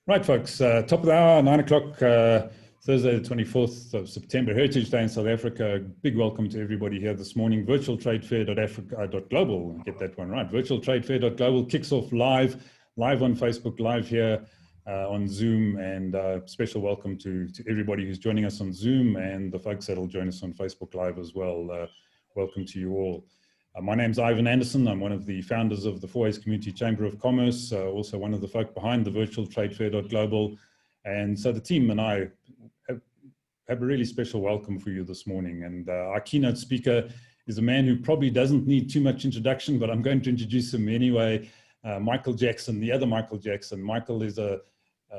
Right, folks, top of the hour, 9 o'clock, Thursday, the 24th of September, Heritage Day in South Africa. Big welcome to everybody here this morning. Virtual Trade Fair.africa.global, get that one right. Virtual Trade Fair.global kicks off live on Facebook, live here on Zoom, and special welcome to everybody who's joining us on Zoom and the folks that'll join us on Facebook Live as well. Welcome to you all. My name's Ivan Anderson. I'm one of the founders of the Fourways Community Chamber of Commerce, also one of the folk behind the Virtual Trade Fair.global. And so the team and I have a really special welcome for you this morning. And our keynote speaker is a man who probably doesn't need too much introduction, but I'm going to introduce him anyway. Michael Jackson, the other Michael Jackson. Michael is a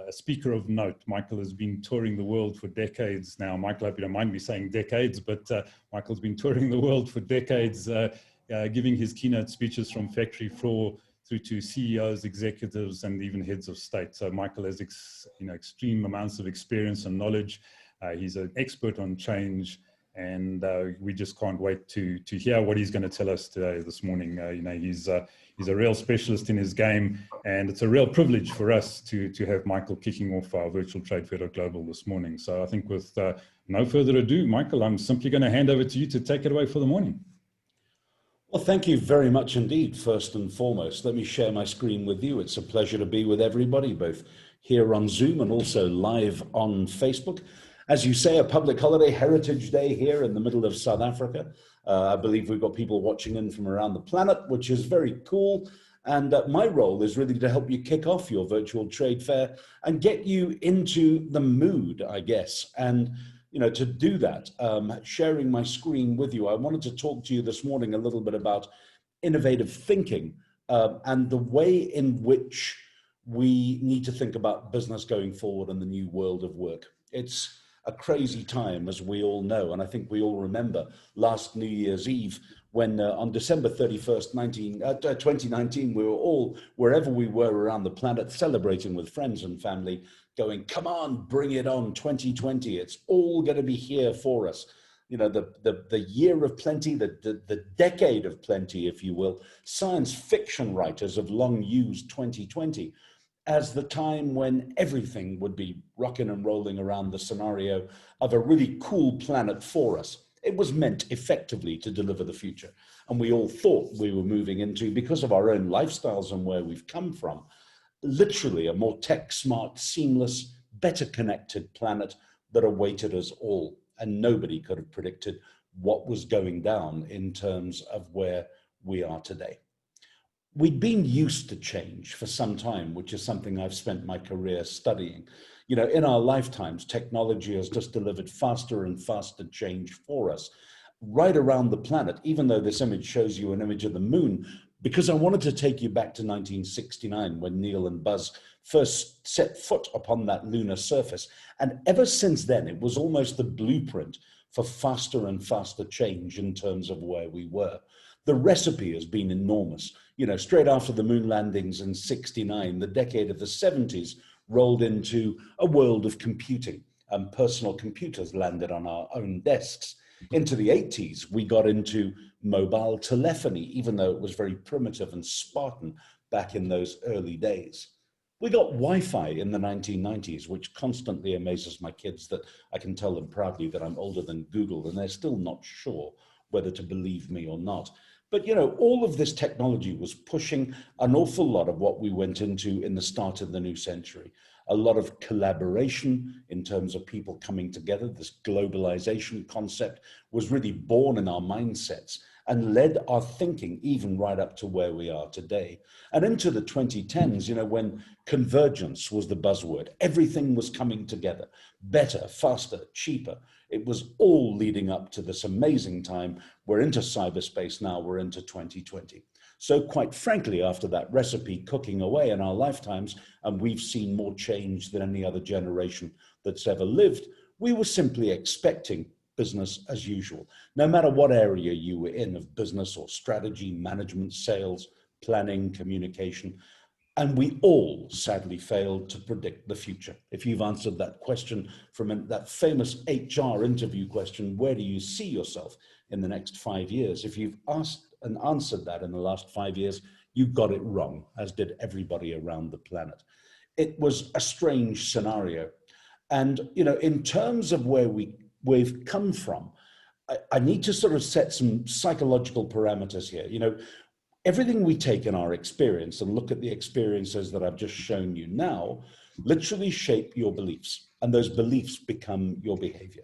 speaker of note. Michael has been touring the world for decades now. Michael, I hope you don't mind me saying decades, but Michael's been touring the world for decades, giving his keynote speeches from factory floor through to CEOs, executives, and even heads of state. So Michael has extreme amounts of experience and knowledge. He's an expert on change, and we just can't wait to hear what he's going to tell us today, this morning. He's a real specialist in his game, and it's a real privilege for us to have Michael kicking off our Virtual Trade Fair.global this morning. So I think with no further ado, Michael, I'm simply going to hand over to you to take it away for the morning. Well, thank you very much indeed. First and foremost, let me share my screen with you. It's a pleasure to be with everybody, both here on Zoom and also live on Facebook. As you say, a public holiday, Heritage Day here in the middle of South Africa. I believe we've got people watching in from around the planet, which is very cool. And my role is really to help you kick off your virtual trade fair and get you into the mood, I guess. And to do that, sharing my screen with you, I wanted to talk to you this morning a little bit about innovative thinking and the way in which we need to think about business going forward in the new world of work. It's a crazy time, as we all know, and I think we all remember last New Year's Eve when on December 31st, 2019, we were all, wherever we were around the planet, celebrating with friends and family, going, come on, bring it on, 2020. It's all going to be here for us. The year of plenty, the decade of plenty, if you will. Science fiction writers have long used 2020 as the time when everything would be rocking and rolling around the scenario of a really cool planet for us. It was meant effectively to deliver the future. And we all thought we were moving into, because of our own lifestyles and where we've come from, literally a more tech smart, seamless, better connected planet that awaited us all. And nobody could have predicted what was going down in terms of where we are today. We'd been used to change for some time, which is something I've spent my career studying. In our lifetimes, technology has just delivered faster and faster change for us right around the planet, even though this image shows you an image of the moon, because I wanted to take you back to 1969 when Neil and Buzz first set foot upon that lunar surface. And ever since then, it was almost the blueprint for faster and faster change in terms of where we were. The recipe has been enormous. Straight after the moon landings in '69, the decade of the '70s rolled into a world of computing, and personal computers landed on our own desks. Into the '80s, we got into mobile telephony, even though it was very primitive and Spartan back in those early days. We got Wi-Fi in the 1990s, which constantly amazes my kids that I can tell them proudly that I'm older than Google, and they're still not sure whether to believe me or not. But, all of this technology was pushing an awful lot of what we went into in the start of the new century. A lot of collaboration in terms of people coming together. This globalization concept was really born in our mindsets and led our thinking even right up to where we are today. And into the 2010s, when convergence was the buzzword, everything was coming together, better, faster, cheaper. It was all leading up to this amazing time. We're into cyberspace now, we're into 2020. So quite frankly, after that recipe cooking away in our lifetimes, and we've seen more change than any other generation that's ever lived, we were simply expecting business as usual, no matter what area you were in of business or strategy, management, sales, planning, communication. And we all sadly failed to predict the future. If you've answered that question from that famous HR interview question, where do you see yourself in the next 5 years? If you've asked and answered that in the last 5 years, you got it wrong, as did everybody around the planet. It was a strange scenario. And, in terms of where we've come from, I need to sort of set some psychological parameters here. Everything we take in our experience and look at the experiences that I've just shown you now literally shape your beliefs, and those beliefs become your behavior.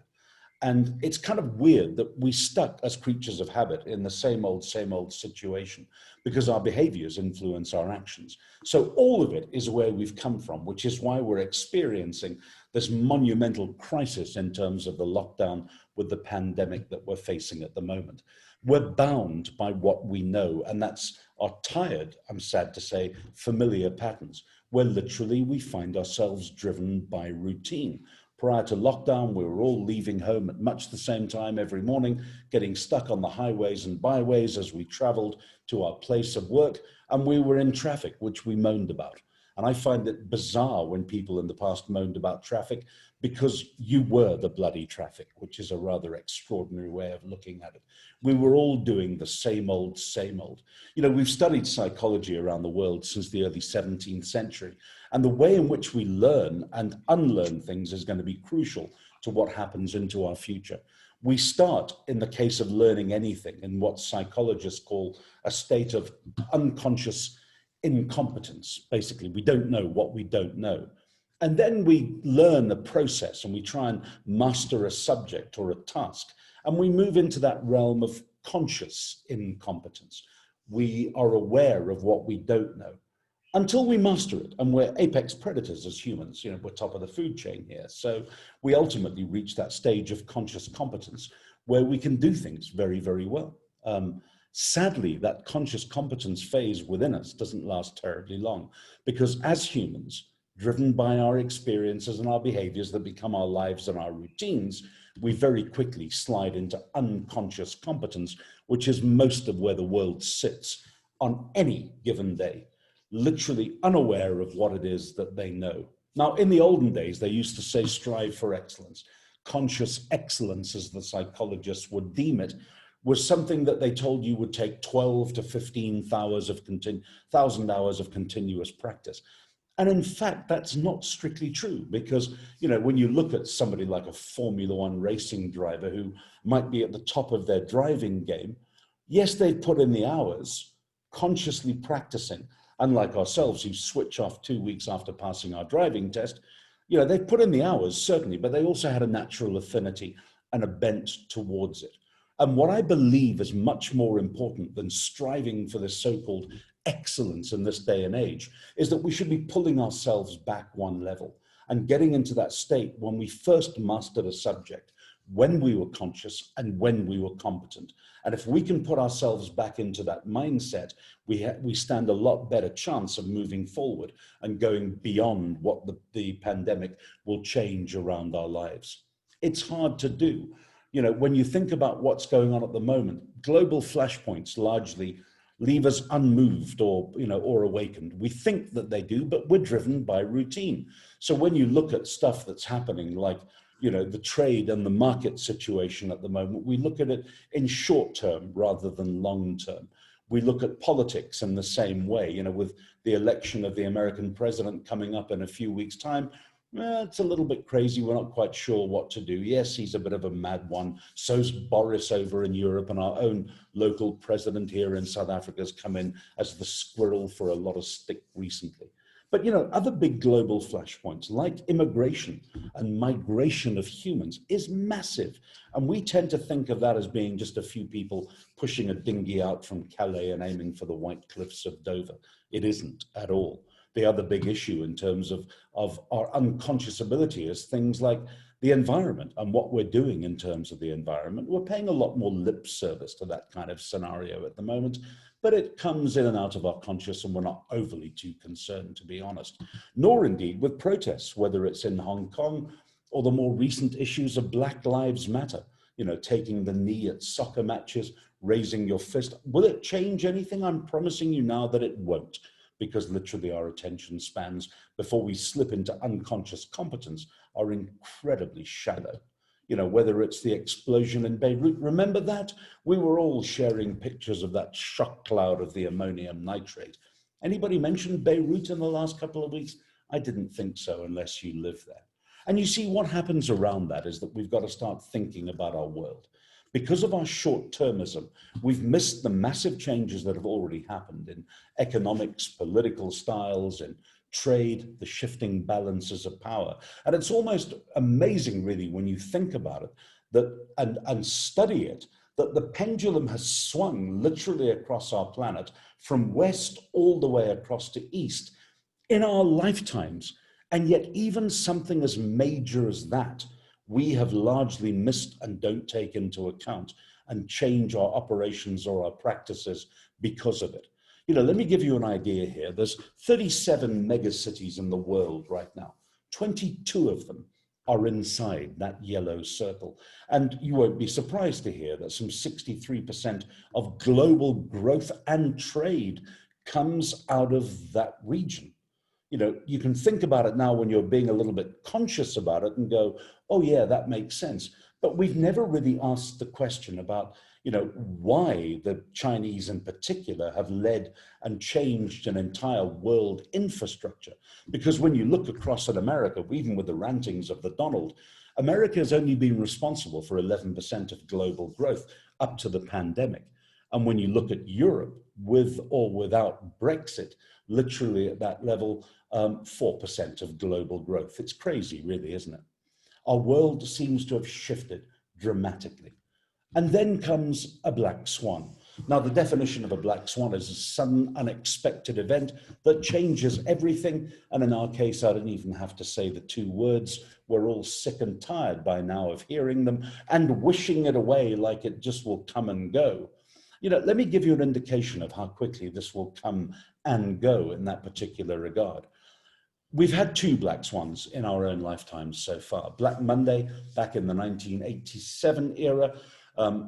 And it's kind of weird that we stuck as creatures of habit in the same old situation because our behaviors influence our actions. So all of it is where we've come from, which is why we're experiencing this monumental crisis in terms of the lockdown with the pandemic that we're facing at the moment. We're bound by what we know, and that's our tired, I'm sad to say, familiar patterns, where literally we find ourselves driven by routine. Prior to lockdown, we were all leaving home at much the same time every morning, getting stuck on the highways and byways as we traveled to our place of work, and we were in traffic, which we moaned about. And I find it bizarre when people in the past moaned about traffic, because you were the bloody traffic, which is a rather extraordinary way of looking at it. We were all doing the same old, same old. We've studied psychology around the world since the early 17th century, and the way in which we learn and unlearn things is going to be crucial to what happens into our future. We start, in the case of learning anything, in what psychologists call a state of unconscious incompetence. Basically, we don't know what we don't know. And then we learn the process and we try and master a subject or a task. And we move into that realm of conscious incompetence. We are aware of what we don't know until we master it. And we're apex predators as humans. We're top of the food chain here. So we ultimately reach that stage of conscious competence where we can do things very, very well. Sadly, that conscious competence phase within us doesn't last terribly long, because as humans, driven by our experiences and our behaviors that become our lives and our routines, we very quickly slide into unconscious competence, which is most of where the world sits on any given day, literally unaware of what it is that they know. Now, in the olden days, they used to say, strive for excellence. Conscious excellence, as the psychologists would deem it, was something that they told you would take 12 to 15,000 hours of continuous practice. And in fact, that's not strictly true, because, when you look at somebody like a Formula One racing driver who might be at the top of their driving game, yes, they've put in the hours consciously practicing. Unlike ourselves, who switch off 2 weeks after passing our driving test, they've put in the hours, certainly, but they also had a natural affinity and a bent towards it. And what I believe is much more important than striving for this so-called excellence in this day and age is that we should be pulling ourselves back one level and getting into that state when we first mastered a subject, when we were conscious and when we were competent. And if we can put ourselves back into that mindset, we stand a lot better chance of moving forward and going beyond what the pandemic will change around our lives. It's hard to do. When you think about what's going on at the moment, global flashpoints largely leave us unmoved or awakened. We think that they do, but we're driven by routine. So when you look at stuff that's happening, like, the trade and the market situation at the moment, we look at it in short term rather than long term. We look at politics in the same way, with the election of the American president coming up in a few weeks' time. It's a little bit crazy. We're not quite sure what to do. Yes, he's a bit of a mad one. So's Boris over in Europe, and our own local president here in South Africa has come in as the squirrel for a lot of stick recently. But, other big global flashpoints like immigration and migration of humans is massive. And we tend to think of that as being just a few people pushing a dinghy out from Calais and aiming for the white cliffs of Dover. It isn't at all. The other big issue in terms of our unconscious ability is things like the environment and what we're doing in terms of the environment. We're paying a lot more lip service to that kind of scenario at the moment, but it comes in and out of our conscious and we're not overly too concerned, to be honest. Nor indeed with protests, whether it's in Hong Kong or the more recent issues of Black Lives Matter, taking the knee at soccer matches, raising your fist. Will it change anything? I'm promising you now that it won't, because literally our attention spans before we slip into unconscious competence are incredibly shallow. Whether it's the explosion in Beirut, remember that? We were all sharing pictures of that shock cloud of the ammonium nitrate. Anybody mentioned Beirut in the last couple of weeks? I didn't think so unless you live there. And you see what happens around that is that we've got to start thinking about our world. Because of our short-termism, we've missed the massive changes that have already happened in economics, political styles, and trade, the shifting balances of power. And it's almost amazing, really, when you think about it, that and study it, that the pendulum has swung literally across our planet from west all the way across to east in our lifetimes. And yet even something as major as that, we have largely missed and don't take into account and change our operations or our practices because of it. You know, let me give you an idea here. There's 37 megacities in the world right now. 22 of them are inside that yellow circle. And you won't be surprised to hear that some 63% of global growth and trade comes out of that region. You know, you can think about it now when you're being a little bit conscious about it and go, oh yeah, that makes sense. But we've never really asked the question about, you know, why the Chinese in particular have led and changed an entire world infrastructure. Because when you look across at America, even with the rantings of the Donald, America has only been responsible for 11% of global growth up to the pandemic. And when you look at Europe, with or without Brexit, literally at that level, 4% of global growth. It's crazy, really, isn't it? Our world seems to have shifted dramatically. And then comes a black swan. Now, the definition of a black swan is a sudden, unexpected event that changes everything. And in our case, I don't even have to say the two words. We're all sick and tired by now of hearing them and wishing it away like it just will come and go. You know, let me give you an indication of how quickly this will come and go in that particular regard. We've had two black swans in our own lifetimes so far. Black Monday back in the 1987 era,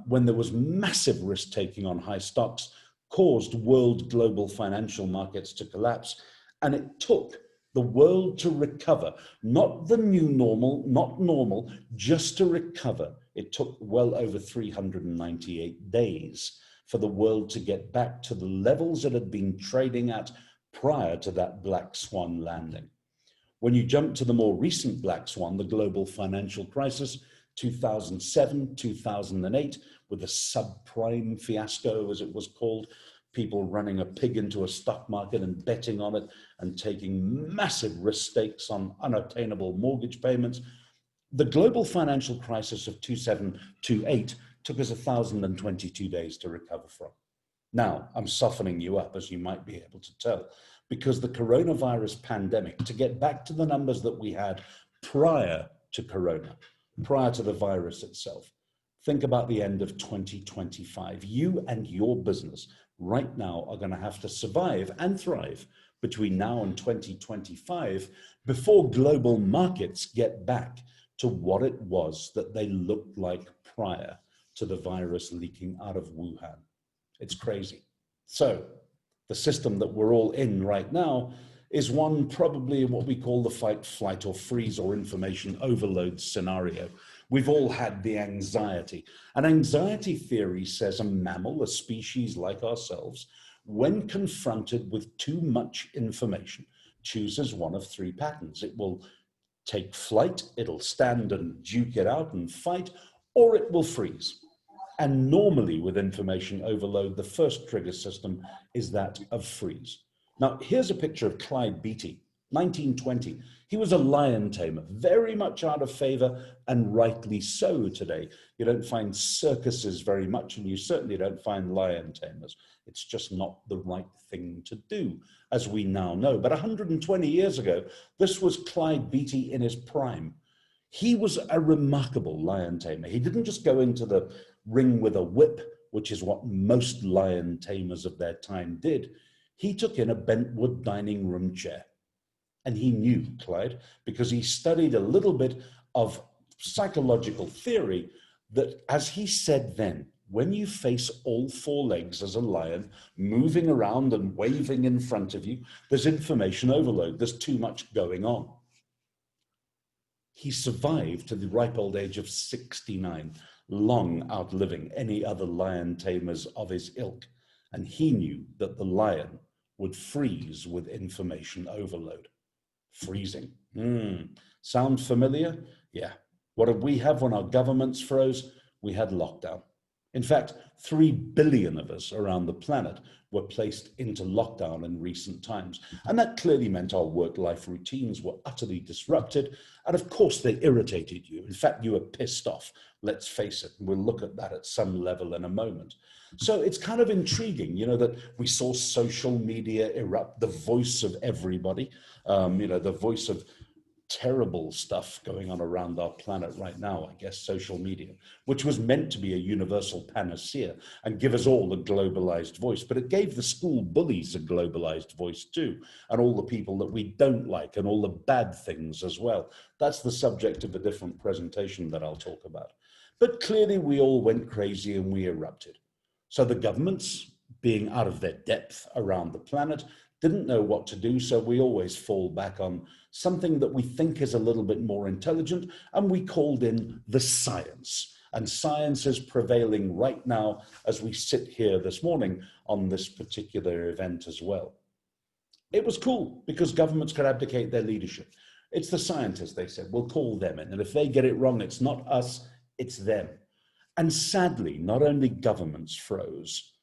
when there was massive risk-taking on high stocks, caused world global financial markets to collapse. And it took the world to recover, not the new normal, not normal, just to recover. It took well over 398 days for the world to get back to the levels it had been trading at prior to that black swan landing. When you jump to the more recent black swan, the global financial crisis, 2007, 2008, with the subprime fiasco, as it was called, people running a pig into a stock market and betting on it and taking massive risk stakes on unattainable mortgage payments. The global financial crisis of 27, 28 took us 1,022 days to recover from. Now, I'm softening you up, as you might be able to tell, because the coronavirus pandemic, to get back to the numbers that we had prior to corona, prior to the virus itself, think about the end of 2025. You and your business right now are going to have to survive and thrive between now and 2025 before global markets get back to what it was that they looked like prior to the virus leaking out of Wuhan. It's crazy. So the system that we're all in right now is one probably what we call the fight, flight, or freeze or information overload scenario. We've all had the anxiety. And anxiety theory says a mammal, a species like ourselves, when confronted with too much information, chooses one of three patterns. It will take flight, it'll stand and duke it out and fight, or it will freeze. And normally with information overload, the first trigger system is that of freeze. Now, here's a picture of Clyde Beatty, 1920. He was a lion tamer, very much out of favor, and rightly so today. You don't find circuses very much, and you certainly don't find lion tamers. It's just not the right thing to do, as we now know. But 120 years ago, this was Clyde Beatty in his prime. He was a remarkable lion tamer. He didn't just go into the ring with a whip, which is what most lion tamers of their time did. He took in a bentwood dining room chair. And he knew, Clyde, because he studied a little bit of psychological theory, that, as he said then, when you face all four legs as a lion, moving around and waving in front of you, there's information overload. There's too much going on. He survived to the ripe old age of 69, long outliving any other lion tamers of his ilk. And he knew that the lion would freeze with information overload. Freezing. Sound familiar? Yeah. What did we have when our governments froze? We had lockdown. In fact, 3 billion of us around the planet were placed into lockdown in recent times. And that clearly meant our work-life routines were utterly disrupted. And of course, they irritated you. In fact, you were pissed off. Let's face it. We'll look at that at some level in a moment. So it's kind of intriguing, that we saw social media erupt, the voice of everybody, the voice of terrible stuff going on around our planet right now, I guess, social media, which was meant to be a universal panacea and give us all a globalized voice, but it gave the school bullies a globalized voice too, and all the people that we don't like and all the bad things as well. That's the subject of a different presentation that I'll talk about. But clearly we all went crazy and we erupted. So the governments, being out of their depth around the planet, didn't know what to do, so we always fall back on something that we think is a little bit more intelligent, and we called in the science. And science is prevailing right now as we sit here this morning on this particular event as well. It was cool because governments could abdicate their leadership. It's the scientists, they said, we'll call them in, and if they get it wrong, it's not us, it's them. And sadly, not only governments froze,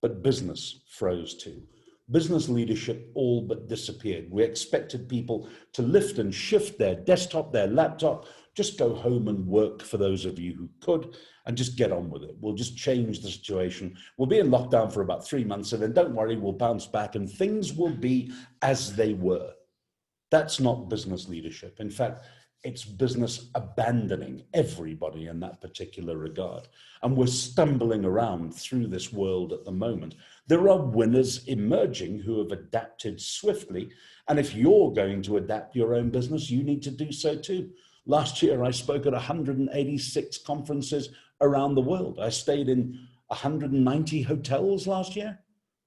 but business froze too. Business leadership all but disappeared. We expected people to lift and shift their desktop, their laptop, just go home and work for those of you who could, and just get on with it. We'll just change the situation. We'll be in lockdown for about 3 months, and then don't worry, we'll bounce back and things will be as they were. That's not business leadership. In fact, it's business abandoning everybody in that particular regard. And we're stumbling around through this world at the moment. There are winners emerging who have adapted swiftly. And if you're going to adapt your own business, you need to do so too. Last year, I spoke at 186 conferences around the world. I stayed in 190 hotels last year.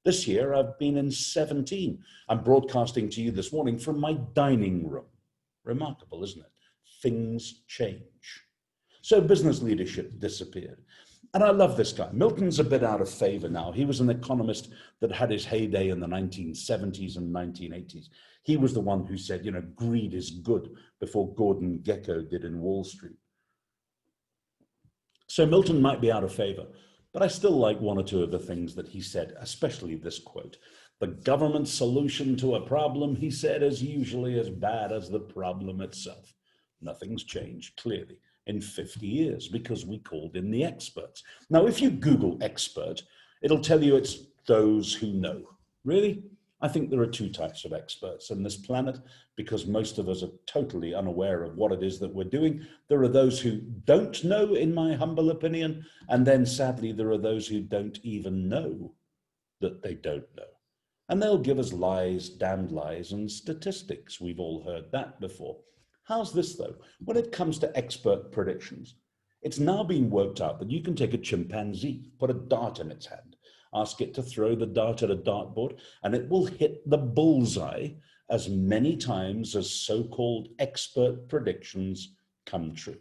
This year, I've been in 17. I'm broadcasting to you this morning from my dining room. Remarkable, isn't it? Things change. So business leadership disappeared. And I love this guy. Milton's a bit out of favor now. He was an economist that had his heyday in the 1970s and 1980s. He was the one who said, greed is good before Gordon Gekko did in Wall Street. So Milton might be out of favor, but I still like one or two of the things that he said, especially this quote. The government's solution to a problem, he said, is usually as bad as the problem itself. Nothing's changed, clearly, in 50 years because we called in the experts. Now, if you Google expert, it'll tell you it's those who know. Really? I think there are 2 types of experts on this planet because most of us are totally unaware of what it is that we're doing. There are those who don't know, in my humble opinion, and then sadly, there are those who don't even know that they don't know. And they'll give us lies, damned lies, and statistics. We've all heard that before. How's this though? When it comes to expert predictions, it's now been worked out that you can take a chimpanzee, put a dart in its hand, ask it to throw the dart at a dartboard, and it will hit the bullseye as many times as so-called expert predictions come true.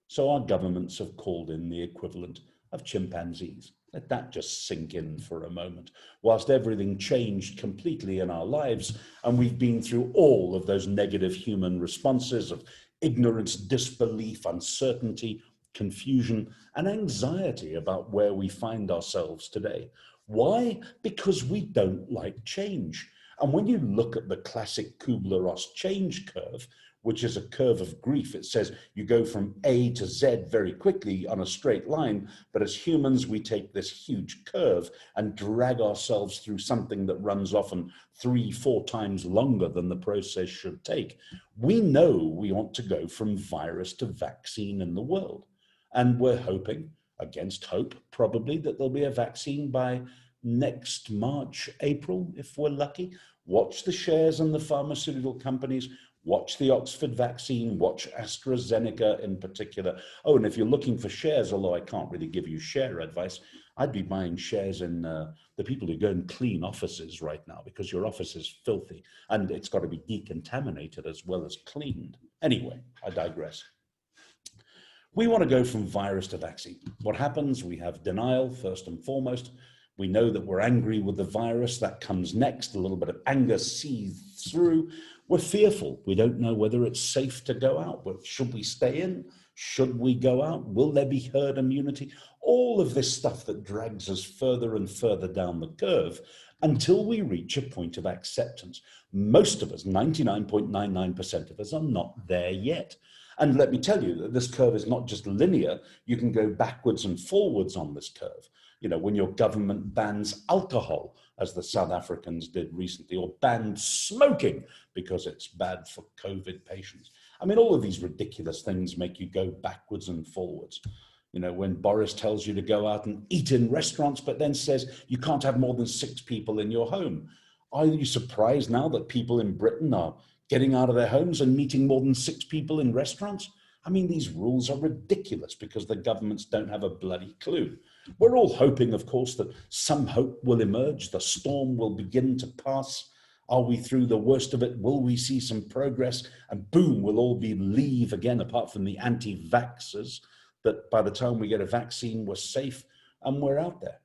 So our governments have called in the equivalent of chimpanzees. Let that just sink in for a moment. Whilst everything changed completely in our lives, and we've been through all of those negative human responses of ignorance, disbelief, uncertainty, confusion, and anxiety about where we find ourselves today. Why? Because we don't like change. And when you look at the classic Kubler-Ross change curve, which is a curve of grief, it says you go from A to Z very quickly on a straight line, but as humans, we take this huge curve and drag ourselves through something that runs often 3-4 times longer than the process should take. We know we want to go from virus to vaccine in the world. And we're hoping, against hope probably, that there'll be a vaccine by next March, April, if we're lucky. Watch the shares in the pharmaceutical companies. Watch the Oxford vaccine, watch AstraZeneca in particular. Oh, and if you're looking for shares, although I can't really give you share advice, I'd be buying shares in the people who go and clean offices right now because your office is filthy and it's got to be decontaminated as well as cleaned. Anyway, I digress. We want to go from virus to vaccine. What happens? We have denial, first and foremost. We know that we're angry with the virus. That comes next. A little bit of anger seethes through. We're fearful. We don't know whether it's safe to go out. But should we stay in? Should we go out? Will there be herd immunity? All of this stuff that drags us further and further down the curve until we reach a point of acceptance. Most of us, 99.99% of us, are not there yet. And let me tell you that this curve is not just linear. You can go backwards and forwards on this curve. You know, when your government bans alcohol, as the South Africans did recently, or banned smoking because it's bad for COVID patients. I mean, all of these ridiculous things make you go backwards and forwards. You know, when Boris tells you to go out and eat in restaurants, but then says you can't have more than 6 people in your home. Are you surprised now that people in Britain are getting out of their homes and meeting more than 6 people in restaurants? I mean, these rules are ridiculous because the governments don't have a bloody clue. We're all hoping, of course, that some hope will emerge. The storm will begin to pass. Are we through the worst of it? Will we see some progress? And boom, we'll all be leave again, apart from the anti-vaxxers, that by the time we get a vaccine, we're safe and we're out there.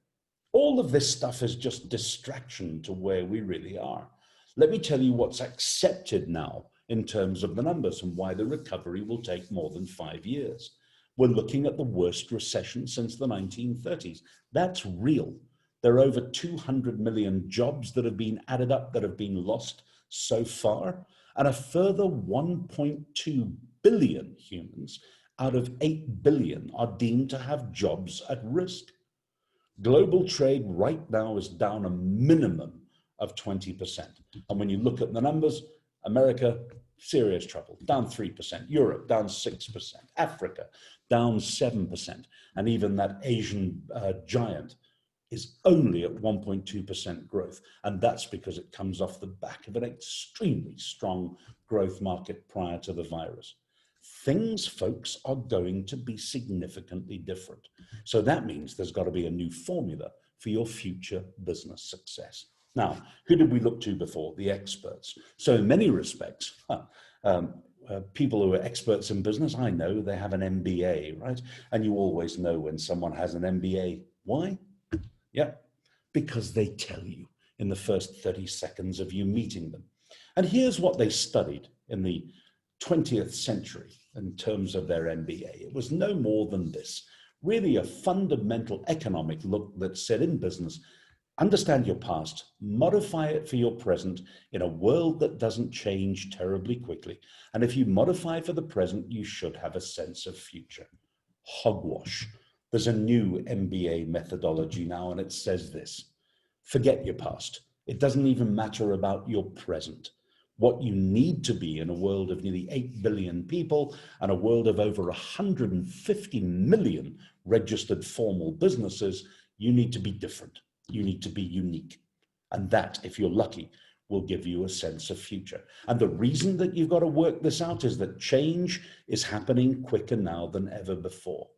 All of this stuff is just distraction to where we really are. Let me tell you what's accepted now in terms of the numbers and why the recovery will take more than 5 years. We're looking at the worst recession since the 1930s. That's real. There are over 200 million jobs that have been added up that have been lost so far, and a further 1.2 billion humans out of 8 billion are deemed to have jobs at risk. Global trade right now is down a minimum of 20%. And when you look at the numbers, America, serious trouble, down 3%, Europe, down 6%, Africa, down 7%, and even that Asian giant is only at 1.2% growth. And that's because it comes off the back of an extremely strong growth market prior to the virus. Things, folks, are going to be significantly different. So that means there's got to be a new formula for your future business success. Now, who did we look to before? The experts. So in many respects, people who are experts in business, I know they have an MBA, right? And you always know when someone has an MBA. Why? Yeah, because they tell you in the first 30 seconds of you meeting them. And here's what they studied in the 20th century in terms of their MBA. It was no more than this, really a fundamental economic look that said in business, understand your past, modify it for your present in a world that doesn't change terribly quickly. And if you modify for the present, you should have a sense of future. Hogwash. There's a new MBA methodology now, and it says this: forget your past. It doesn't even matter about your present. What you need to be in a world of nearly 8 billion people and a world of over 150 million registered formal businesses, you need to be different. You need to be unique. And that, if you're lucky, will give you a sense of future. And the reason that you've got to work this out is that change is happening quicker now than ever before.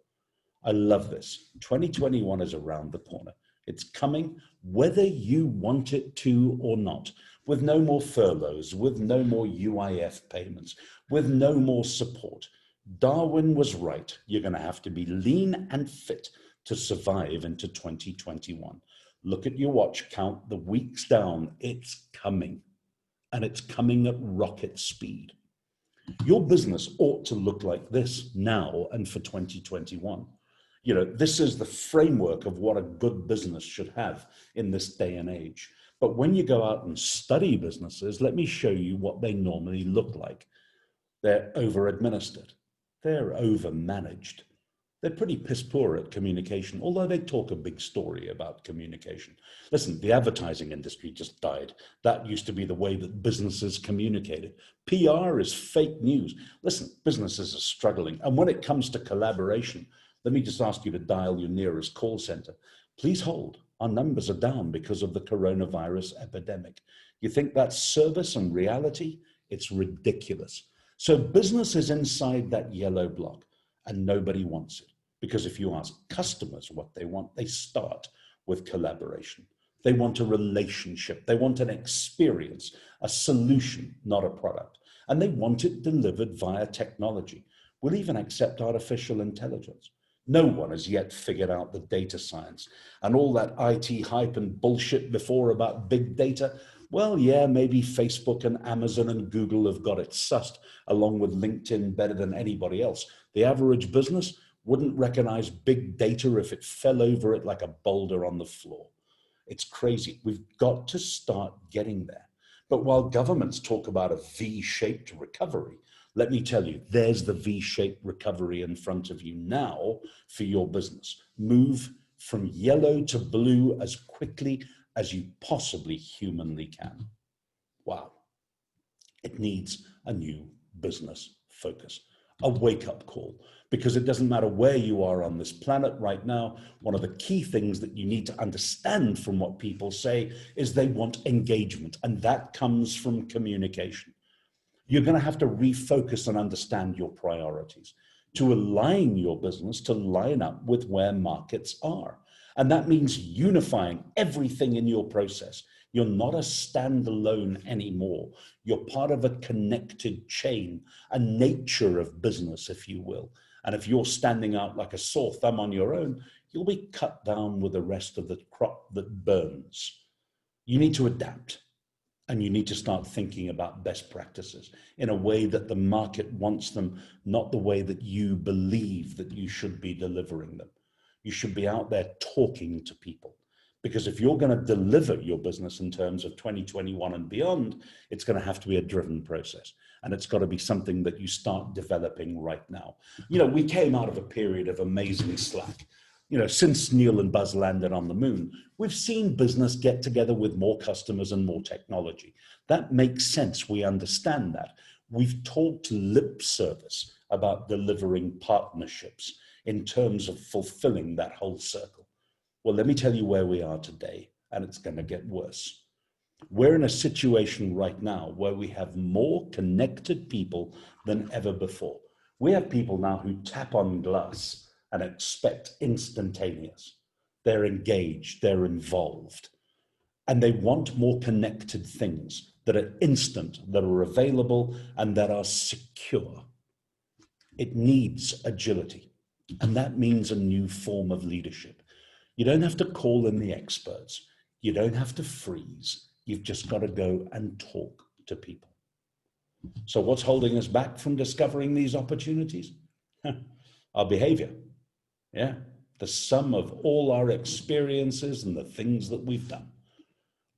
I love this. 2021 is around the corner. It's coming whether you want it to or not, with no more furloughs, with no more UIF payments, with no more support. Darwin was right. You're going to have to be lean and fit to survive into 2021. Look at your watch, count the weeks down. It's coming, and it's coming at rocket speed. Your business ought to look like this now and for 2021. You know, this is the framework of what a good business should have in this day and age. But when you go out and study businesses, let me show you what they normally look like. They're over-administered. They're over-managed. They're pretty piss poor at communication, although they talk a big story about communication. Listen, the advertising industry just died. That used to be the way that businesses communicated. PR is fake news. Listen, businesses are struggling. And when it comes to collaboration, let me just ask you to dial your nearest call center. Please hold. Our numbers are down because of the coronavirus epidemic. You think that's service and reality? It's ridiculous. So business is inside that yellow block, and nobody wants it. Because if you ask customers what they want, they start with collaboration. They want a relationship. They want an experience, a solution, not a product. And they want it delivered via technology. We'll even accept artificial intelligence. No one has yet figured out the data science and all that IT hype and bullshit before about big data. Well, yeah, maybe Facebook and Amazon and Google have got it sussed along with LinkedIn better than anybody else. The average business wouldn't recognize big data if it fell over it like a boulder on the floor. It's crazy. We've got to start getting there. But while governments talk about a V-shaped recovery, let me tell you, there's the V-shaped recovery in front of you now for your business. Move from yellow to blue as quickly as you possibly humanly can. Wow. It needs a new business focus, a wake-up call, because it doesn't matter where you are on this planet right now. One of the key things that you need to understand from what people say is they want engagement, and that comes from communication. You're going to have to refocus and understand your priorities to align your business to line up with where markets are. And that means unifying everything in your process. You're not a standalone anymore. You're part of a connected chain, a nature of business, if you will. And if you're standing out like a sore thumb on your own, you'll be cut down with the rest of the crop that burns. You need to adapt. And you need to start thinking about best practices in a way that the market wants them, not the way that you believe that you should be delivering them. You should be out there talking to people. Because if you're going to deliver your business in terms of 2021 and beyond, it's going to have to be a driven process. And it's got to be something that you start developing right now. You know, we came out of a period of amazing slack. You know, since Neil and Buzz landed on the moon, we've seen business get together with more customers and more technology. That makes sense. We understand that. We've talked lip service about delivering partnerships in terms of fulfilling that whole circle. Well, let me tell you where we are today, and it's going to get worse. We're in a situation right now where we have more connected people than ever before. We have people now who tap on glass and expect instantaneous. They're engaged, they're involved, and they want more connected things that are instant, that are available, and that are secure. It needs agility, and that means a new form of leadership. You don't have to call in the experts. You don't have to freeze. You've just got to go and talk to people. So what's holding us back from discovering these opportunities? Our behavior. Yeah, the sum of all our experiences and the things that we've done.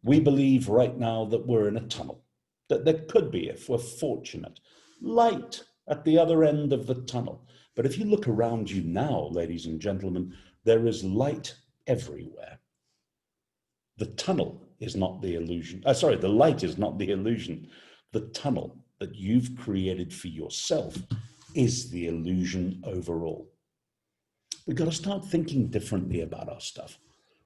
We believe right now that we're in a tunnel, that there could be, if we're fortunate, light at the other end of the tunnel. But if you look around you now, ladies and gentlemen, there is light everywhere. The tunnel is not the illusion. The light is not the illusion. The tunnel that you've created for yourself is the illusion overall. We've got to start thinking differently about our stuff.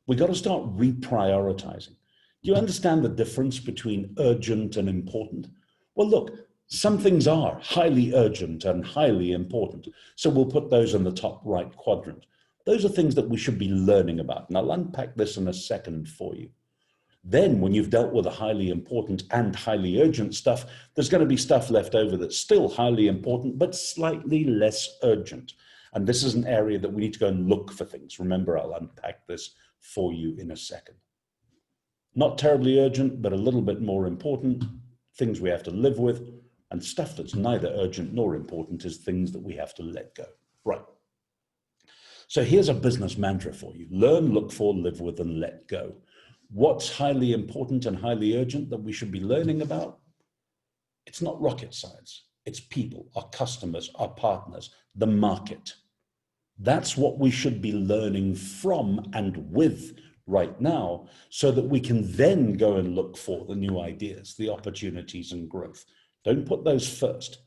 We've got to start reprioritizing. Do you understand the difference between urgent and important? Well, look, some things are highly urgent and highly important. So we'll put those in the top right quadrant. Those are things that we should be learning about. And I'll unpack this in a second for you. Then when you've dealt with the highly important and highly urgent stuff, there's going to be stuff left over that's still highly important, but slightly less urgent. And this is an area that we need to go and look for things. Remember, I'll unpack this for you in a second. Not terribly urgent, but a little bit more important, things we have to live with, and stuff that's neither urgent nor important is things that we have to let go. Right. So here's a business mantra for you. Learn, look for, live with, and let go. What's highly important and highly urgent that we should be learning about? It's not rocket science. It's people, our customers, our partners, the market. That's what we should be learning from and with right now so that we can then go and look for the new ideas, the opportunities and growth. Don't put those first.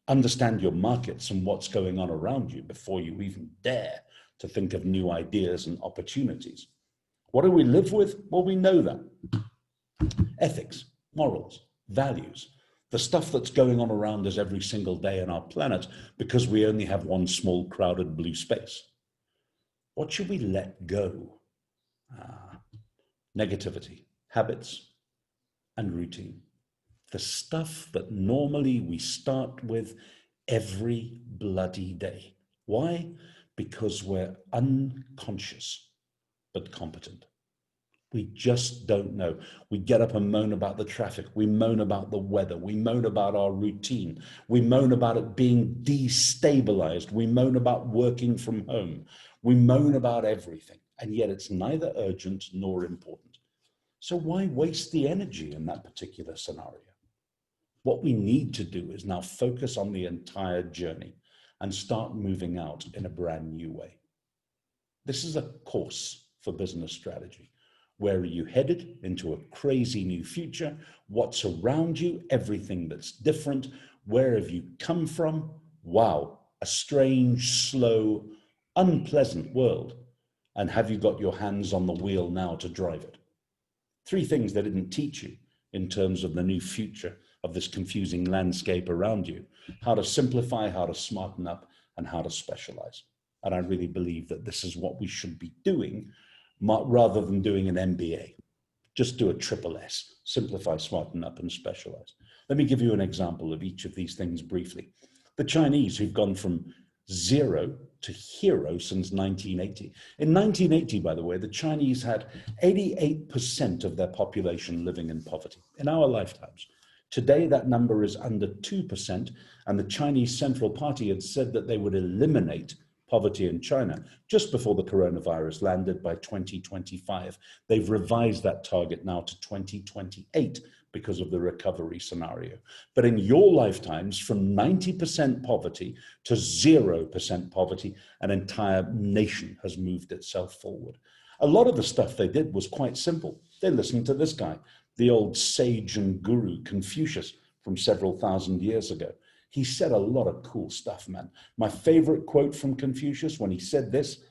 Understand your markets and what's going on around you before you even dare to think of new ideas and opportunities. What do we live with? Well, we know that. Ethics, morals, values, the stuff that's going on around us every single day on our planet because we only have one small crowded blue space. What should we let go? Negativity, habits, and routine. The stuff that normally we start with every bloody day. Why? Because we're unconscious but competent. We just don't know. We get up and moan about the traffic. We moan about the weather. We moan about our routine. We moan about it being destabilized. We moan about working from home. We moan about everything. And yet it's neither urgent nor important. So why waste the energy in that particular scenario? What we need to do is now focus on the entire journey and start moving out in a brand new way. This is a course for business strategy. Where are you headed? Into a crazy new future? What's around you? Everything that's different. Where have you come from? Wow, a strange, slow, unpleasant world. And have you got your hands on the wheel now to drive it? 3 things they didn't teach you in terms of the new future of this confusing landscape around you: how to simplify, how to smarten up, and how to specialize. And I really believe that this is what we should be doing rather than doing an MBA. Just do a triple S, simplify, smarten up, and specialize. Let me give you an example of each of these things briefly. The Chinese, who've gone from 0 to hero since 1980. In 1980, by the way, the Chinese had 88% of their population living in poverty in our lifetimes. Today, that number is under 2%, and the Chinese Central Party had said that they would eliminate poverty in China just before the coronavirus landed by 2025. They've revised that target now to 2028 because of the recovery scenario. But in your lifetimes, from 90% poverty to 0% poverty, an entire nation has moved itself forward. A lot of the stuff they did was quite simple. They listened to this guy, the old sage and guru Confucius from several thousand years ago. He said a lot of cool stuff, man. My favorite quote from Confucius, when he said this,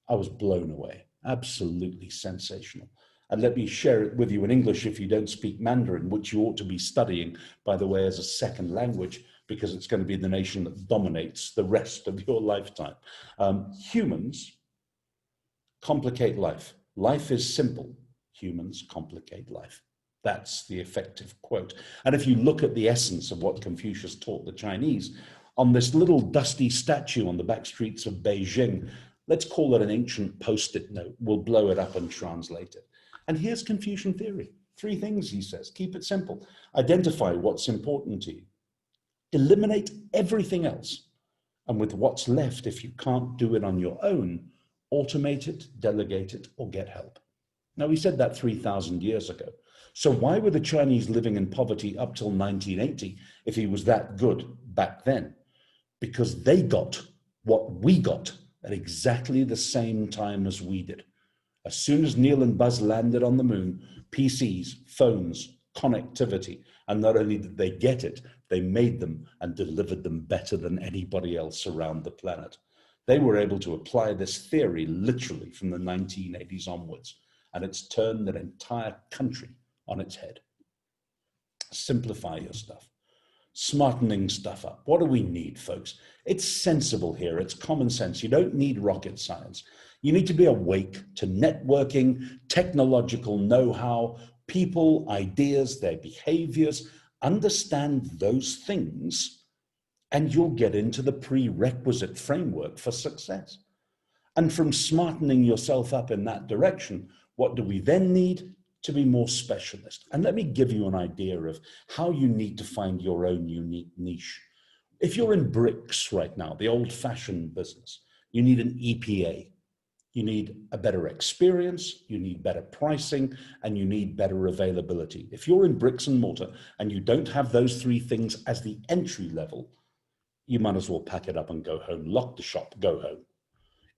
I was blown away. Absolutely sensational. And let me share it with you in English if you don't speak Mandarin, which you ought to be studying, by the way, as a second language, because it's going to be the nation that dominates the rest of your lifetime. Humans complicate life. Life is simple. Humans complicate life. That's the effective quote. And if you look at the essence of what Confucius taught the Chinese, on this little dusty statue on the back streets of Beijing, let's call it an ancient post-it note. We'll blow it up and translate it. And here's Confucian theory. 3 things, he says. Keep it simple. Identify what's important to you. Eliminate everything else. And with what's left, if you can't do it on your own, automate it, delegate it, or get help. Now, he said that 3,000 years ago. So why were the Chinese living in poverty up till 1980 if he was that good back then? Because they got what we got at exactly the same time as we did. As soon as Neil and Buzz landed on the moon, PCs, phones, connectivity, and not only did they get it, they made them and delivered them better than anybody else around the planet. They were able to apply this theory literally from the 1980s onwards, and it's turned an entire country on its head. Simplify your stuff. Smartening stuff up. What do we need, folks? It's sensible here. It's common sense. You don't need rocket science. You need to be awake to networking, technological know-how, people, ideas, their behaviors. Understand those things, and you'll get into the prerequisite framework for success. And from smartening yourself up in that direction, what do we then need? To be more specialist. And let me give you an idea of how you need to find your own unique niche. If you're in bricks right now, the old-fashioned business, you need an EPA. You need a better experience, you need better pricing, and you need better availability. If you're in bricks and mortar and you don't have those 3 things as the entry level, you might as well pack it up and go home. Lock the shop, go home.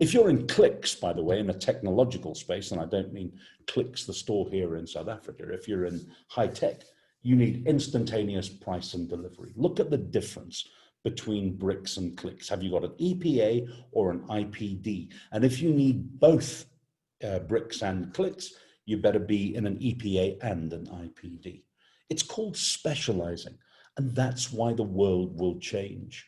If you're in clicks, by the way, in a technological space, and I don't mean clicks, the store here in South Africa, if you're in high tech, you need instantaneous price and delivery. Look at the difference between bricks and clicks. Have you got an EPA or an IPD? And if you need both bricks and clicks, you better be in an EPA and an IPD. It's called specializing, and that's why the world will change.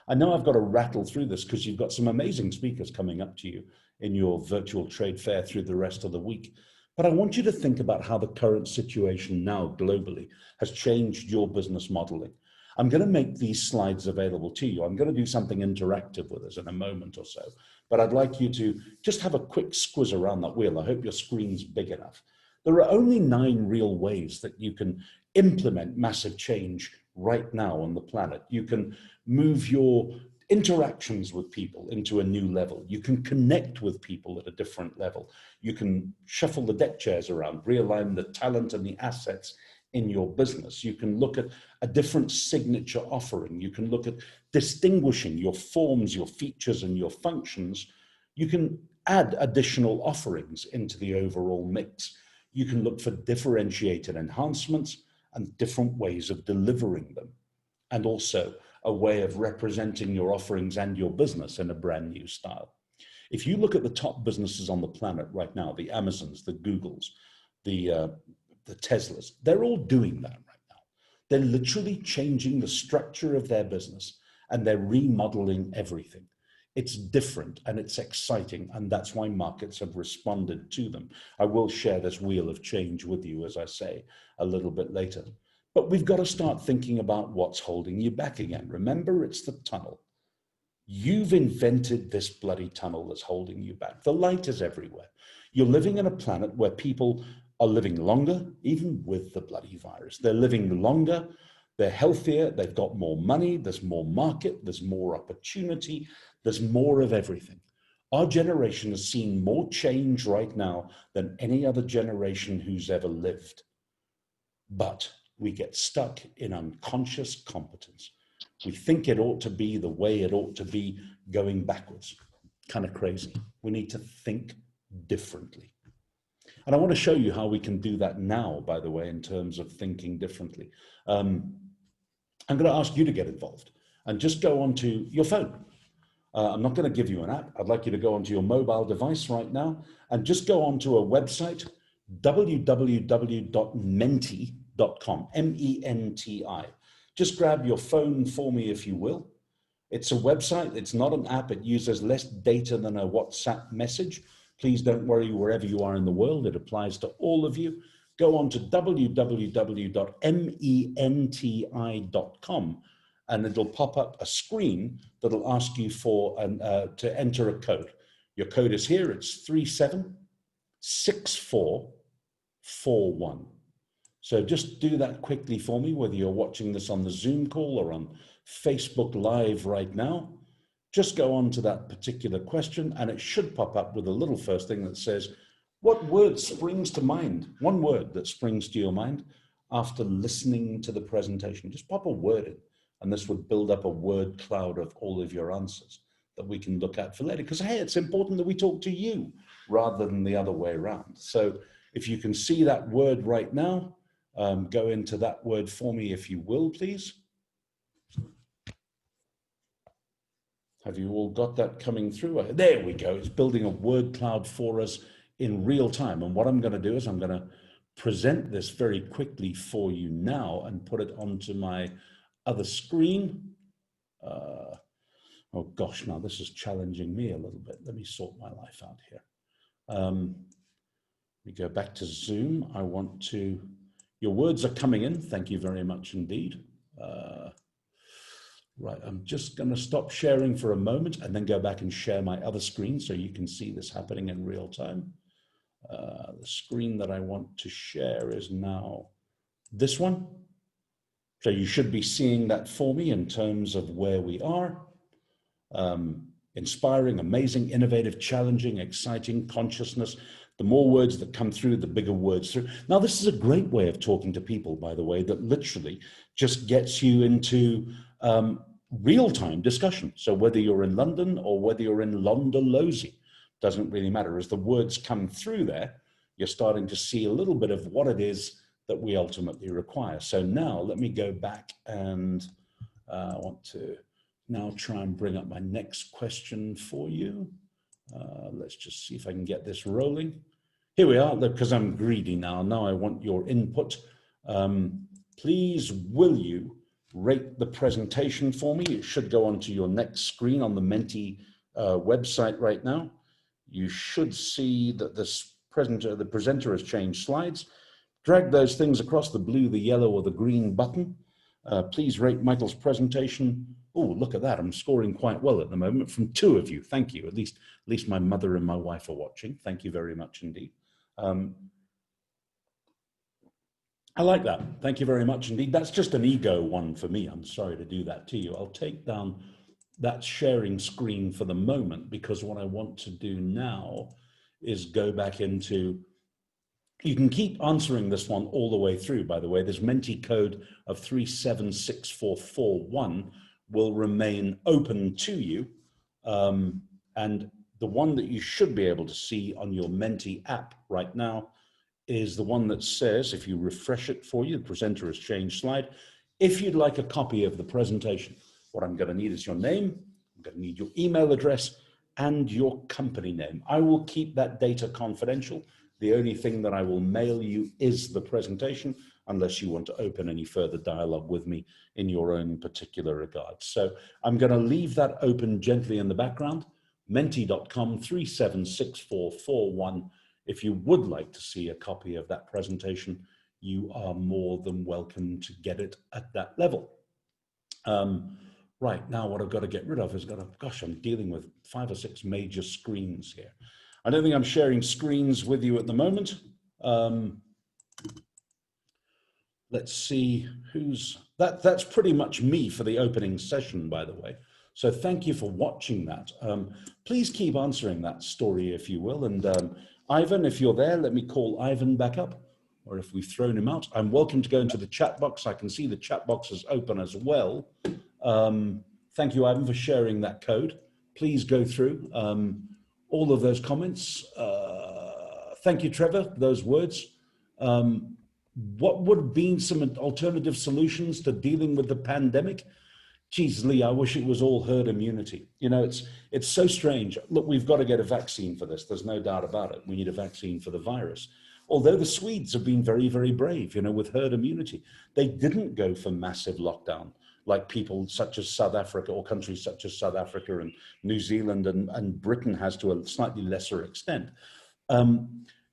I know I've got to rattle through this because you've got some amazing speakers coming up to you in your virtual trade fair through the rest of the week. But I want you to think about how the current situation now globally has changed your business modeling. I'm going to make these slides available to you. I'm going to do something interactive with us in a moment or so. But I'd like you to just have a quick squiz around that wheel. I hope your screen's big enough. There are only 9 real ways that you can implement massive change right now on the planet. You can move your interactions with people into a new level. You can connect with people at a different level. You can shuffle the deck chairs around, realign the talent and the assets in your business. You can look at a different signature offering. You can look at distinguishing your forms, your features, and your functions. You can add additional offerings into the overall mix. You can look for differentiated enhancements and different ways of delivering them, and also a way of representing your offerings and your business in a brand new style. If you look at the top businesses on the planet right now, the Amazons, the Googles, the Teslas, they're all doing that right now. They're literally changing the structure of their business and they're remodeling everything. It's different and it's exciting, and that's why markets have responded to them. I will share this wheel of change with you, as I say, a little bit later. But we've got to start thinking about what's holding you back again. Remember, it's the tunnel. You've invented this bloody tunnel that's holding you back. The light is everywhere. You're living on a planet where people are living longer, even with the bloody virus. They're living longer, they're healthier, they've got more money, there's more market, there's more opportunity, there's more of everything. Our generation has seen more change right now than any other generation who's ever lived. But we get stuck in unconscious competence. We think it ought to be the way it ought to be, going backwards. Kind of crazy. We need to think differently. And I want to show you how we can do that now, by the way, in terms of thinking differently. I'm going to ask you to get involved and just go onto your phone. I'm not going to give you an app. I'd like you to go onto your mobile device right now and just go onto a website, www.menti.com, M-E-N-T-I. Just grab your phone for me, if you will. It's a website. It's not an app. It uses less data than a WhatsApp message. Please don't worry, wherever you are in the world, it applies to all of you. Go on to www.menti.com and it'll pop up a screen that'll ask you for to enter a code. Your code is here. It's 376441. So just do that quickly for me, whether you're watching this on the Zoom call or on Facebook Live right now. Just go on to that particular question and it should pop up with a little first thing that says, what word springs to mind? One word that springs to your mind after listening to the presentation. Just pop a word in and this would build up a word cloud of all of your answers that we can look at for later. Because, hey, it's important that we talk to you rather than the other way around. So if you can see that word right now, go into that word for me, if you will, please. Have you all got that coming through? There we go. It's building a word cloud for us in real time. And what I'm going to do is I'm going to present this very quickly for you now and put it onto my other screen. Oh gosh, now this is challenging me a little bit. Let me sort my life out here. We go back to Zoom. I want to, your words are coming in. Thank you very much indeed. Right, I'm just going to stop sharing for a moment and then go back and share my other screen so you can see this happening in real time. The screen that I want to share is now this one. So you should be seeing that for me in terms of where we are. Inspiring, amazing, innovative, challenging, exciting, consciousness. The more words that come through, the bigger words through. Now, this is a great way of talking to people, by the way, that literally just gets you into real-time discussion. So whether you're in London or whether you're in Londolozy, doesn't really matter. As the words come through there, you're starting to see a little bit of what it is that we ultimately require. So now let me go back and I want to now try and bring up my next question for you. Let's just see if I can get this rolling. Here we are, because I'm greedy now. Now I want your input. Please, will you rate the presentation for me? It should go onto your next screen on the Menti website right now. You should see that the presenter has changed slides. Drag those things across the blue, the yellow, or the green button. Please rate Michael's presentation. Oh, look at that. I'm scoring quite well at the moment from 2 of you. Thank you. At least my mother and my wife are watching. Thank you very much indeed. I like that. Thank you very much indeed. That's just an ego one for me. I'm sorry to do that to you. I'll take down that sharing screen for the moment, because what I want to do now is go back into, you can keep answering this one all the way through, by the way. This Menti code of 376441 will remain open to you. And the one that you should be able to see on your Menti app right now is the one that says, if you refresh it for you, the presenter has changed slide. If you'd like a copy of the presentation, what I'm going to need is your name, I'm going to need your email address, and your company name. I will keep that data confidential. The only thing that I will mail you is the presentation, unless you want to open any further dialogue with me in your own particular regards. So I'm going to leave that open gently in the background. Menti.com 376441. If you would like to see a copy of that presentation, you are more than welcome to get it at that level. Right, now what I've got to get rid of is, gosh, I'm dealing with 5 or 6 major screens here. I don't think I'm sharing screens with you at the moment. Let's see that's pretty much me for the opening session, by the way. So thank you for watching that. Please keep answering that story, if you will. And Ivan, if you're there, let me call Ivan back up, or if we've thrown him out. I'm welcome to go into the chat box. I can see the chat box is open as well. Thank you, Ivan, for sharing that code. Please go through all of those comments. Thank you, Trevor, those words. What would have been some alternative solutions to dealing with the pandemic? Geez, Lee, I wish it was all herd immunity. You know, it's so strange. Look, we've got to get a vaccine for this. There's no doubt about it. We need a vaccine for the virus. Although the Swedes have been very, very brave, you know, with herd immunity. They didn't go for massive lockdown like people such as South Africa, or countries such as South Africa and New Zealand and Britain has to a slightly lesser extent.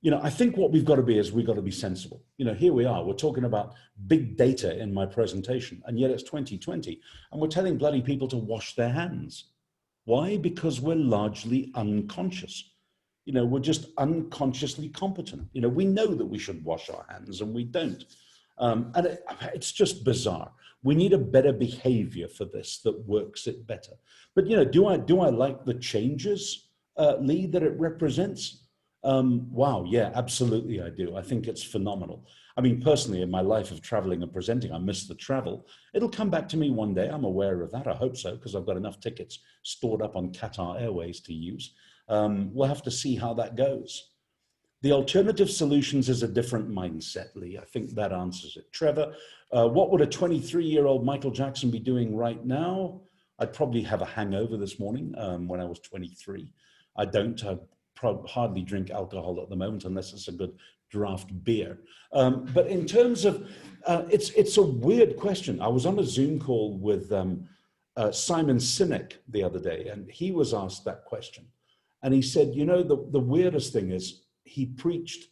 You know, I think what we've got to be is we've got to be sensible. You know, here we are, we're talking about big data in my presentation, and yet it's 2020, and we're telling bloody people to wash their hands. Why? Because we're largely unconscious. You know, we're just unconsciously competent. You know, we know that we should wash our hands and we don't. And it's just bizarre. We need a better behavior for this that works it better. But, you know, do I like the changes, Lee, that it represents? Wow, yeah, absolutely I do. I think it's phenomenal. I mean, personally, in my life of traveling and presenting, I miss the travel. It'll come back to me one day. I'm aware of that. I hope so, because I've got enough tickets stored up on Qatar Airways to use. We'll have to see how that goes. The alternative solutions is a different mindset, Lee. I think that answers it. Trevor, what would a 23-year-old Michael Jackson be doing right now? I'd probably have a hangover this morning when I was 23. I don't hardly drink alcohol at the moment unless it's a good draft beer. But in terms of, it's a weird question. I was on a Zoom call with Simon Sinek the other day, and he was asked that question. And he said, you know, the weirdest thing is he preached,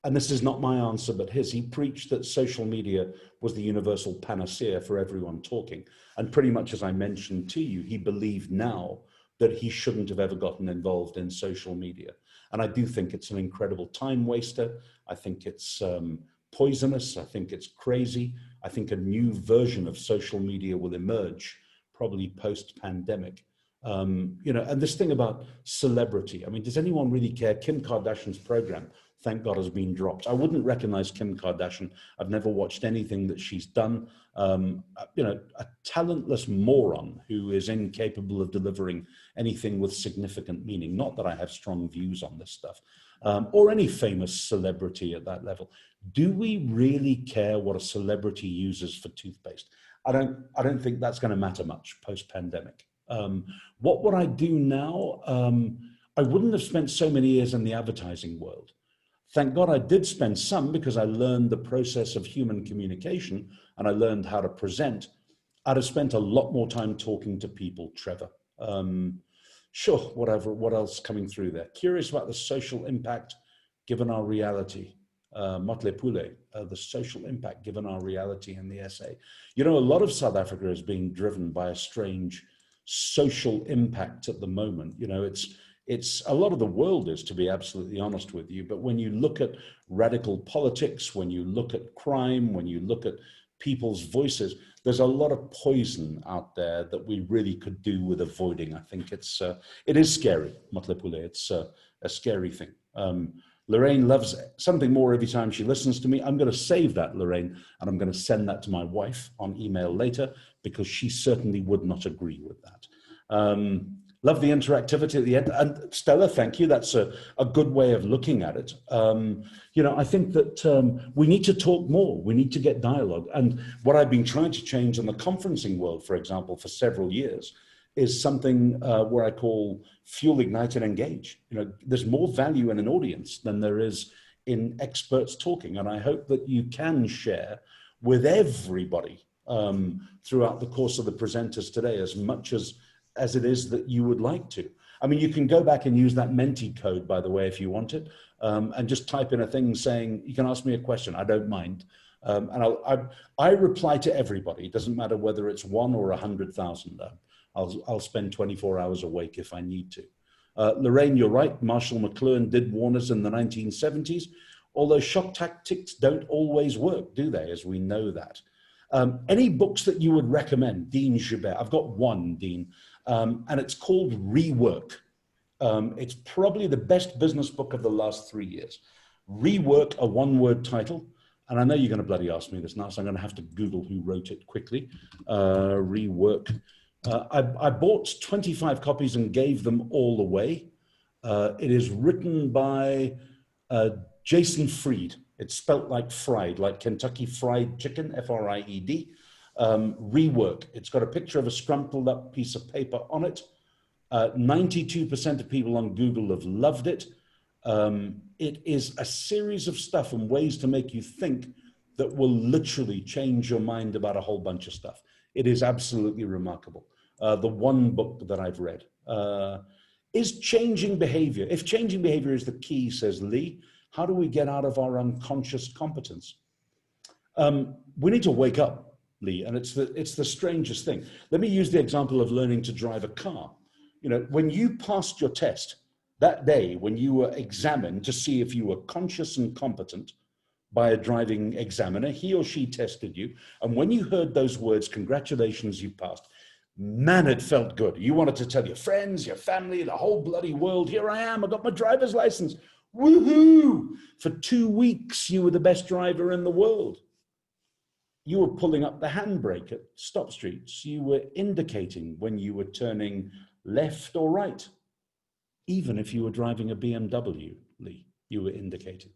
and this is not my answer, but his, he preached that social media was the universal panacea for everyone talking. And pretty much as I mentioned to you, he believed now that he shouldn't have ever gotten involved in social media. And I do think it's an incredible time waster. I think it's poisonous. I think it's crazy. I think a new version of social media will emerge, probably post-pandemic. You know, and this thing about celebrity, I mean, does anyone really care? Kim Kardashian's program, thank God, has been dropped. I wouldn't recognize Kim Kardashian. I've never watched anything that she's done. You know, a talentless moron who is incapable of delivering anything with significant meaning. Not that I have strong views on this stuff, or any famous celebrity at that level. Do we really care what a celebrity uses for toothpaste? I don't think that's going to matter much post-pandemic. What would I do now? I wouldn't have spent so many years in the advertising world. Thank God I did spend some, because I learned the process of human communication and I learned how to present. I'd have spent a lot more time talking to people, Trevor. Sure, whatever, what else coming through there? Curious about the social impact given our reality. Motle Pule, the social impact given our reality in the essay. You know, a lot of South Africa is being driven by a strange social impact at the moment. You know, It's a lot of the world is, to be absolutely honest with you. But when you look at radical politics, when you look at crime, when you look at people's voices, there's a lot of poison out there that we really could do with avoiding. I think it is scary, Matlepule. It's a scary thing. Lorraine loves something more every time she listens to me. I'm going to save that, Lorraine, and I'm going to send that to my wife on email later, because she certainly would not agree with that. Love the interactivity at the end. And Stella, thank you. That's a good way of looking at it. I think that we need to talk more. We need to get dialogue. And what I've been trying to change in the conferencing world, for example, for several years, is something where I call fuel, ignite, and engage. There's more value in an audience than there is in experts talking. And I hope that you can share with everybody throughout the course of the presenters today as much as it is that you would like to. I mean, you can go back and use that Menti code, by the way, if you want it, and just type in a thing saying, you can ask me a question, I don't mind. And I reply to everybody. It doesn't matter whether it's 1 or 100,000. I'll spend 24 hours awake if I need to. Lorraine, you're right. Marshall McLuhan did warn us in the 1970s, although shock tactics don't always work, do they? As we know that. Any books that you would recommend, Dean Joubert? I've got one, Dean, and it's called Rework. It's probably the best business book of the last 3 years. Rework, a one-word title. And I know you're going to bloody ask me this now, so I'm going to have to Google who wrote it quickly. Rework. I bought 25 copies and gave them all away. It is written by Jason Fried. It's spelt like fried, like Kentucky Fried Chicken, F-R-I-E-D. Rework. It's got a picture of a scrumpled up piece of paper on it. 92% of people on Google have loved it. It is a series of stuff and ways to make you think that will literally change your mind about a whole bunch of stuff. It is absolutely remarkable. The one book that I've read. Is changing behavior. If changing behavior is the key, says Lee, how do we get out of our unconscious competence? We need to wake up, Lee, and it's the strangest thing. Let me use the example of learning to drive a car. When you passed your test that day, when you were examined to see if you were conscious and competent by a driving examiner, he or she tested you. And when you heard those words, congratulations, you passed. Man, it felt good. You wanted to tell your friends, your family, the whole bloody world, here I am, I got my driver's license. Woohoo! For 2 weeks, you were the best driver in the world. You were pulling up the handbrake at stop streets. You were indicating when you were turning left or right. Even if you were driving a BMW, Lee, you were indicating.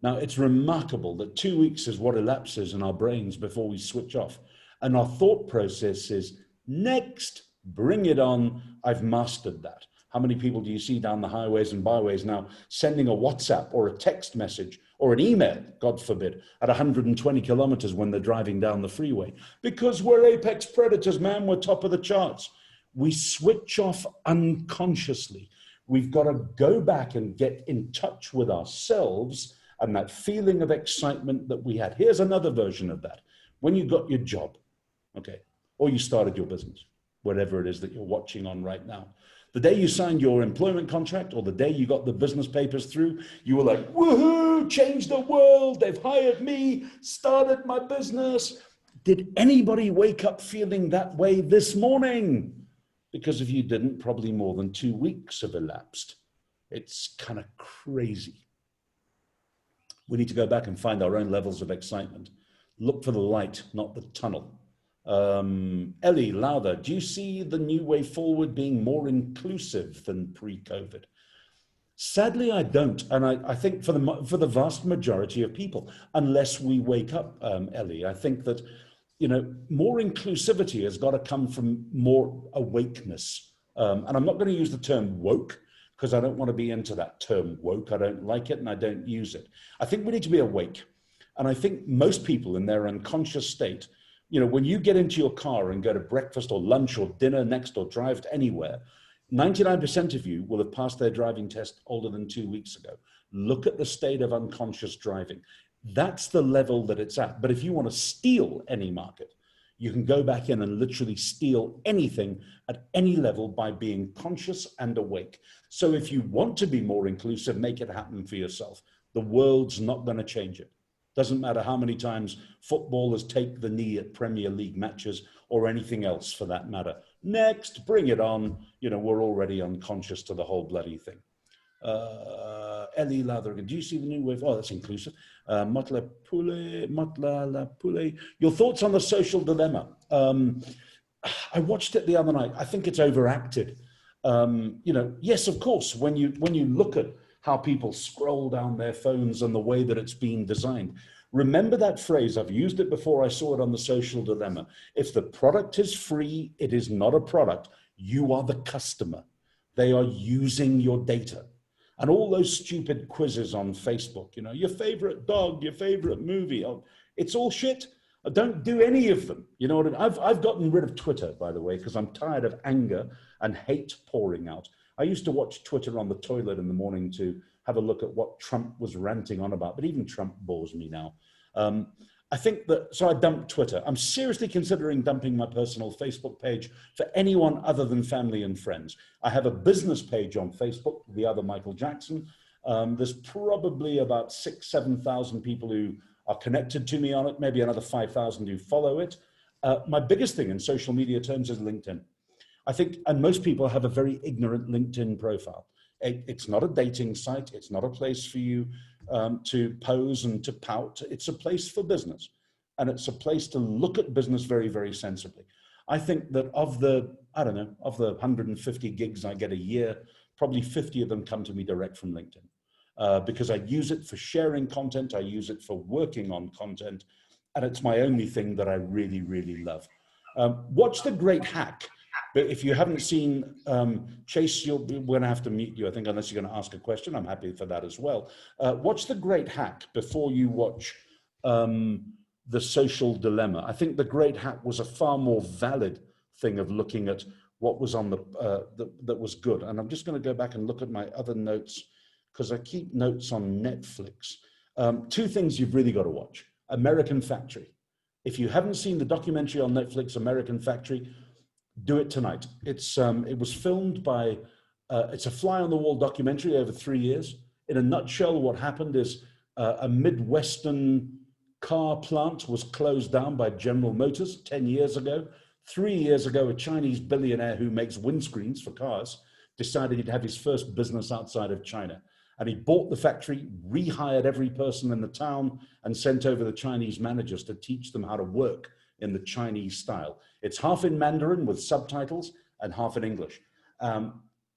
Now, it's remarkable that 2 weeks is what elapses in our brains before we switch off. And our thought process is, next, bring it on, I've mastered that. How many people do you see down the highways and byways now sending a WhatsApp or a text message or an email, God forbid, at 120 kilometers when they're driving down the freeway? Because we're apex predators, man, we're top of the charts. We switch off unconsciously. We've got to go back and get in touch with ourselves and that feeling of excitement that we had. Here's another version of that. When you got your job, okay, or you started your business, whatever it is that you're watching on right now. The day you signed your employment contract or the day you got the business papers through, you were like, woohoo, changed the world, they've hired me, started my business. Did anybody wake up feeling that way this morning? Because if you didn't, probably more than 2 weeks have elapsed. It's kind of crazy. We need to go back and find our own levels of excitement. Look for the light, not the tunnel. Ellie Lowther, do you see the new way forward being more inclusive than pre-COVID? Sadly, I don't. And I think for the vast majority of people, unless we wake up, Ellie, I think that, more inclusivity has got to come from more awakeness. And I'm not going to use the term woke because I don't want to be into that term woke. I don't like it and I don't use it. I think we need to be awake. And I think most people in their unconscious state, when you get into your car and go to breakfast or lunch or dinner next or drive to anywhere, 99% of you will have passed their driving test older than 2 weeks ago. Look at the state of unconscious driving. That's the level that it's at. But if you want to steal any market, You can go back in and literally steal anything at any level by being conscious and awake. So if you want to be more inclusive, make it happen for yourself. The world's not going to change it. Doesn't matter how many times footballers take the knee at Premier League matches or anything else for that matter. Next, bring it on. You know, we're already unconscious to the whole bloody thing. Ellie Lathergan, do you see the new wave? Oh, that's inclusive. Matla Pule. Your thoughts on the social dilemma? I watched it the other night. I think it's overacted. You know, yes, of course, when you look at how people scroll down their phones and the way that it's been designed. Remember that phrase, I've used it before, I saw it on the social dilemma. If the product is free, it is not a product. You are the customer. They are using your data. And all those stupid quizzes on Facebook, you know, your favorite dog, your favorite movie, it's all shit. Don't do any of them. You know what I mean? I've gotten rid of Twitter, by the way, because I'm tired of anger and hate pouring out. I used to watch Twitter on the toilet in the morning to have a look at what Trump was ranting on about, but even Trump bores me now. I think that, so I dumped Twitter. I'm seriously considering dumping my personal Facebook page for anyone other than family and friends. I have a business page on Facebook, The Other Michael Jackson. There's probably about 6,000 to 7,000 people who are connected to me on it, maybe another 5,000 who follow it. My biggest thing in social media terms is LinkedIn. I think, and most people have a very ignorant LinkedIn profile. It's not a dating site. It's not a place for you to pose and to pout. It's a place for business. And it's a place to look at business very, very sensibly. I think that of the, I don't know, of the 150 gigs I get a year, probably 50 of them come to me direct from LinkedIn because I use it for sharing content. I use it for working on content. And it's my only thing that I really, really love. Watch The Great Hack. But if you haven't seen Chase, we're going to have to mute you, I think, unless you're going to ask a question. I'm happy for that as well. Watch The Great Hack before you watch The Social Dilemma. I think The Great Hack was a far more valid thing of looking at what was on that was good. And I'm just going to go back and look at my other notes because I keep notes on Netflix. Two things you've really got to watch. American Factory. If you haven't seen the documentary on Netflix, American Factory, do it tonight. It was filmed by, it's a fly on the wall documentary over 3 years. In a nutshell, what happened is a Midwestern car plant was closed down by General Motors 10 years ago. 3 years ago, a Chinese billionaire who makes windscreens for cars decided he'd have his first business outside of China. And he bought the factory, rehired every person in the town, and sent over the Chinese managers to teach them how to work in the Chinese style. It's half in Mandarin with subtitles and half in English.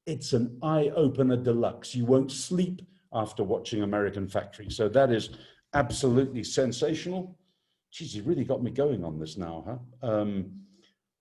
It's an eye-opener deluxe. You won't sleep after watching American Factory. So that is absolutely sensational. Geez, you really got me going on this now, huh?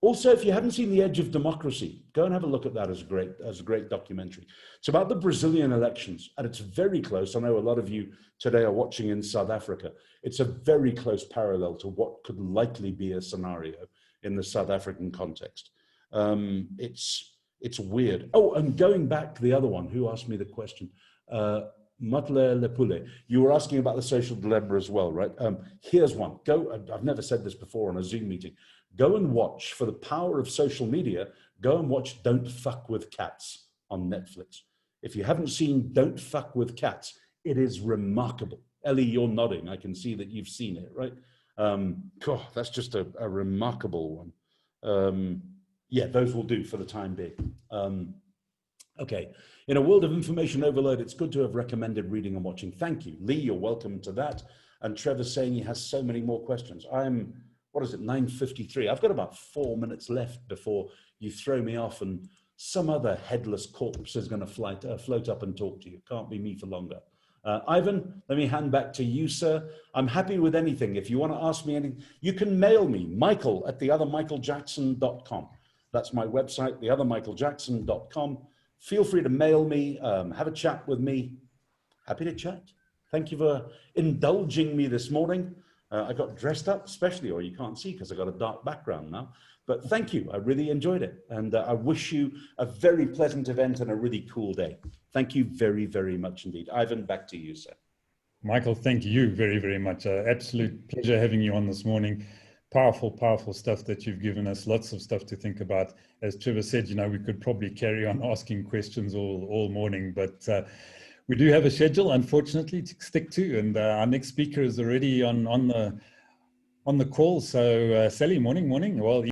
Also, if you haven't seen The Edge of Democracy, go and have a look at that as a great documentary. It's about the Brazilian elections, and it's very close. I know a lot of you today are watching in South Africa. It's a very close parallel to what could likely be a scenario in the South African context. It's weird. Oh, and going back to the other one, who asked me the question? Matle Lepule, you were asking about the social dilemma as well, right? Here's one. I've never said this before on a Zoom meeting. Go and watch, for the power of social media, go and watch Don't Fuck With Cats on Netflix. If you haven't seen Don't Fuck With Cats, it is remarkable. Ellie, you're nodding. I can see that you've seen it, right? God, that's just a remarkable one. Yeah, those will do for the time being. Okay, in a world of information overload, it's good to have recommended reading and watching. Thank you. Lee, you're welcome to that. And Trevor's saying he has so many more questions. What is it, 9:53? I've got about 4 minutes left before you throw me off and some other headless corpse is going to float up and talk to you. Can't be me for longer. Ivan, let me hand back to you, sir. I'm happy with anything. If you want to ask me anything, you can mail me, michael@theothermichaeljackson.com. That's my website, theothermichaeljackson.com. Feel free to mail me, have a chat with me. Happy to chat. Thank you for indulging me this morning. I got dressed up, especially, or you can't see because I got a dark background now. But thank you. I really enjoyed it. And I wish you a very pleasant event and a really cool day. Thank you very, very much indeed. Ivan, back to you, sir. Michael, thank you very, very much. Absolute pleasure having you on this morning. powerful stuff that you've given us. Lots of stuff to think about. As Trevor said, we could probably carry on asking questions all morning, but we do have a schedule, unfortunately, to stick to, and our next speaker is already on the call. So Sally, morning. Well,